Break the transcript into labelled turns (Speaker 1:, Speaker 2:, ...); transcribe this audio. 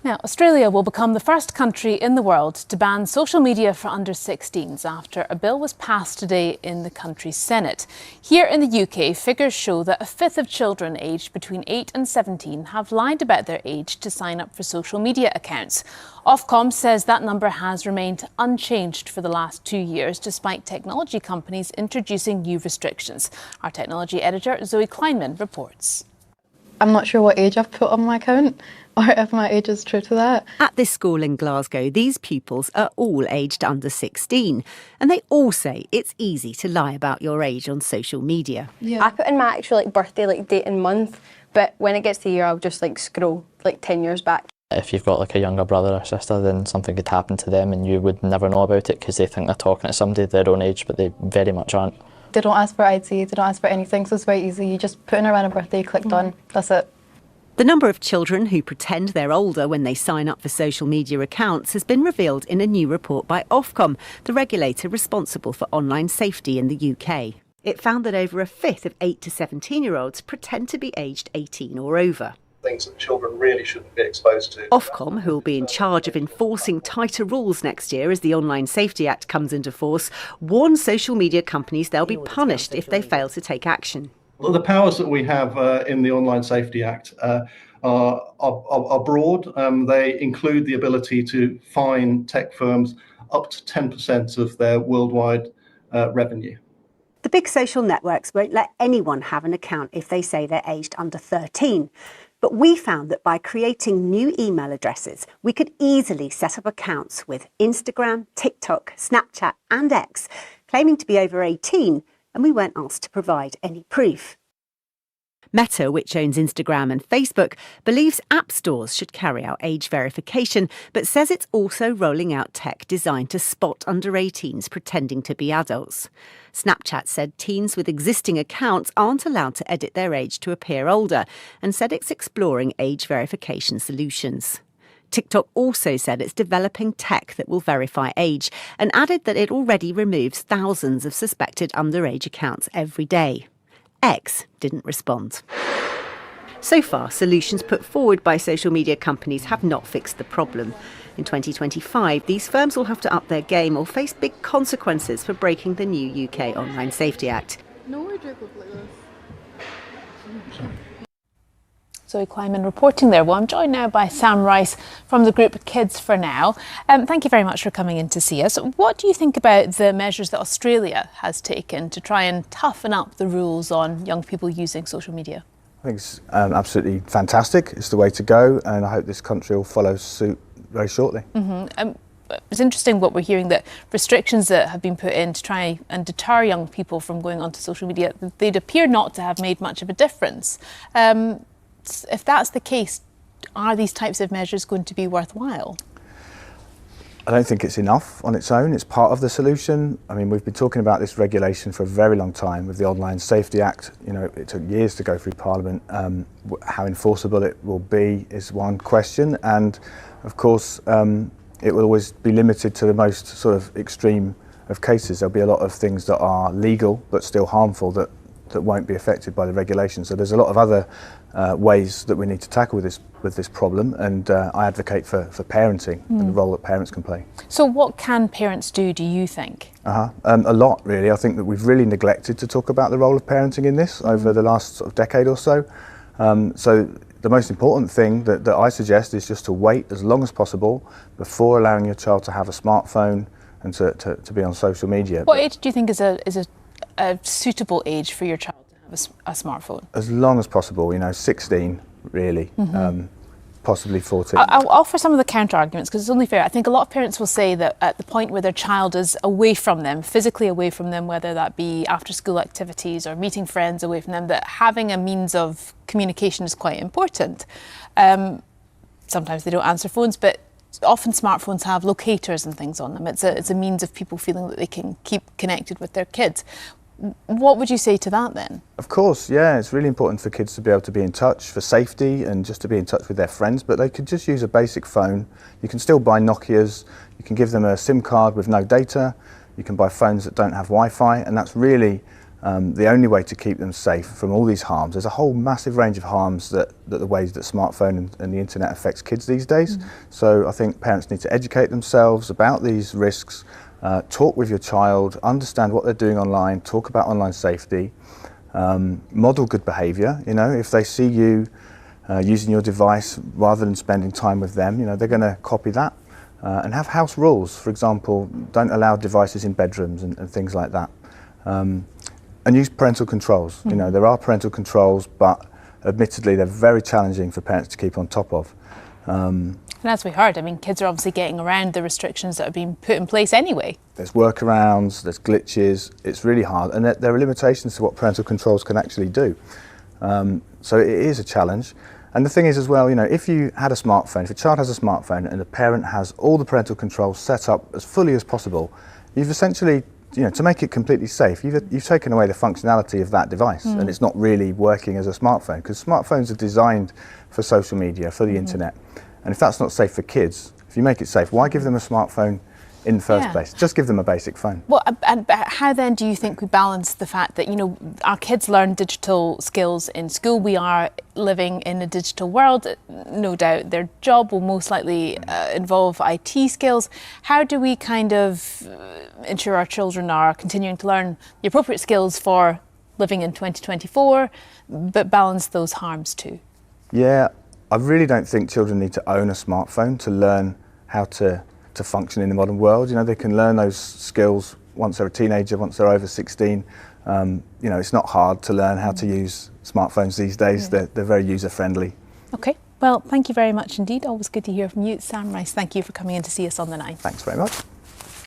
Speaker 1: Now, Australia will become the first country in the world to ban social media for under-16s after a bill was passed today in the country's Senate. Here in the UK, figures show that a fifth of children aged between 8 and 17 have lied about their age to sign up for social media accounts. Ofcom says that number has remained unchanged for the last 2 years, despite technology companies introducing new restrictions. Our technology editor, Zoe Kleinman, reports.
Speaker 2: I'm not sure what age I've put on my account or if my age is true to that.
Speaker 3: At this school in Glasgow, these pupils are all aged under 16 and they all say it's easy to lie about your age on social media.
Speaker 4: Yeah. I put in my actual birthday date and month, but when it gets to the year I'll just scroll 10 years back.
Speaker 5: If you've got a younger brother or sister, then something could happen to them and you would never know about it because they think they're talking to somebody their own age, but they very much aren't.
Speaker 2: They don't ask for ID, they don't ask for anything, so it's very easy. You just put in a random birthday, click done, that's it.
Speaker 3: The number of children who pretend they're older when they sign up for social media accounts has been revealed in a new report by Ofcom, the regulator responsible for online safety in the UK. It found that over a fifth of 8 to 17-year-olds pretend to be aged 18 or over.
Speaker 6: Things that children really shouldn't be exposed to.
Speaker 3: Ofcom, who will be in charge of enforcing tighter rules next year as the Online Safety Act comes into force, warns social media companies they'll be punished if they fail to take action.
Speaker 6: Well, the powers that we have in the Online Safety Act are broad. They include the ability to fine tech firms up to 10% of their worldwide revenue.
Speaker 3: The big social networks won't let anyone have an account if they say they're aged under 13. But we found that by creating new email addresses, we could easily set up accounts with Instagram, TikTok, Snapchat and X, claiming to be over 18, and we weren't asked to provide any proof. Meta, which owns Instagram and Facebook, believes app stores should carry out age verification, but says it's also rolling out tech designed to spot under-18s pretending to be adults. Snapchat said teens with existing accounts aren't allowed to edit their age to appear older and said it's exploring age verification solutions. TikTok also said it's developing tech that will verify age and added that it already removes thousands of suspected underage accounts every day. X didn't respond. So far, solutions put forward by social media companies have not fixed the problem. In 2025, these firms will have to up their game or face big consequences for breaking the new UK Online Safety Act.
Speaker 1: Zoe Kleinman reporting there. Well, I'm joined now by Sam Rice from the group Kids for Now. Thank you very much for coming in to see us. What do you think about the measures that Australia has taken to try and toughen up the rules on young people using social media?
Speaker 7: I think it's absolutely fantastic. It's the way to go, and I hope this country will follow suit very shortly.
Speaker 1: It's interesting what we're hearing, that restrictions that have been put in to try and deter young people from going onto social media, they'd appear not to have made much of a difference. If that's the case, are these types of measures going to be worthwhile?
Speaker 7: I don't think it's enough on its own. It's part of the solution. I mean, we've been talking about this regulation for a very long time with the Online Safety Act. You know, it took years to go through Parliament. How enforceable it will be is one question. And of course, it will always be limited to the most sort of extreme of cases. There'll be a lot of things that are legal but still harmful that won't be affected by the regulation. So there's a lot of other ways that we need to tackle with this problem, and I advocate for parenting and the role that parents can play. So
Speaker 1: what can parents do you think?
Speaker 7: A lot, really. I think that we've really neglected to talk about the role of parenting in this over the last sort of decade or so. So the most important thing that I suggest is just to wait as long as possible before allowing your child to have a smartphone and to be on social media.
Speaker 1: What age do you think is a suitable age for your child to have a smartphone?
Speaker 7: As long as possible, 16 really, possibly 14.
Speaker 1: I'll offer some of the counter arguments because it's only fair. I think a lot of parents will say that at the point where their child is away from them, physically away from them, whether that be after school activities or meeting friends away from them, that having a means of communication is quite important. Sometimes they don't answer phones, but often smartphones have locators and things on them. It's a means of people feeling that they can keep connected with their kids. What would you say to that then?
Speaker 7: Of course, yeah, it's really important for kids to be able to be in touch for safety and just to be in touch with their friends, but they could just use a basic phone. You can still buy Nokias, you can give them a SIM card with no data, you can buy phones that don't have Wi-Fi, and that's really The only way to keep them safe from all these harms, there's a whole massive range of harms that the ways that smartphone and the internet affects kids these days. So I think parents need to educate themselves about these risks, talk with your child, understand what they're doing online, talk about online safety, model good behaviour. You know, if they see you using your device rather than spending time with them, you know, they're going to copy that. And have house rules, for example, don't allow devices in bedrooms and things like that. And use parental controls. You know, there are parental controls, but admittedly they're very challenging for parents to keep on top of.
Speaker 1: And as we heard, I mean, kids are obviously getting around the restrictions that have been put in place anyway.
Speaker 7: There's workarounds, there's glitches, it's really hard, and there are limitations to what parental controls can actually do. So it is a challenge. And the thing is as well, you know, if you had a smartphone, if a child has a smartphone and the parent has all the parental controls set up as fully as possible, you've essentially, you know, to make it completely safe, you've taken away the functionality of that device, and it's not really working as a smartphone, because smartphones are designed for social media, for the internet. And if that's not safe for kids, if you make it safe, why give them a smartphone in the first place? Just give them a basic phone.
Speaker 1: Well, and how then do you think we balance the fact that, you know, our kids learn digital skills in school? We are living in a digital world. No doubt their job will most likely involve IT skills. How do we kind of ensure our children are continuing to learn the appropriate skills for living in 2024, but balance those harms too?
Speaker 7: Yeah, I really don't think children need to own a smartphone to learn how to function in the modern world. You know, they can learn those skills once they're a teenager, once they're over 16. You know, it's not hard to learn how to use smartphones these days. They're very user friendly.
Speaker 1: Okay, well, thank you very much indeed. Always good to hear from you. Sam Rice, thank you for coming in to see us on the 9.
Speaker 7: Thanks very much.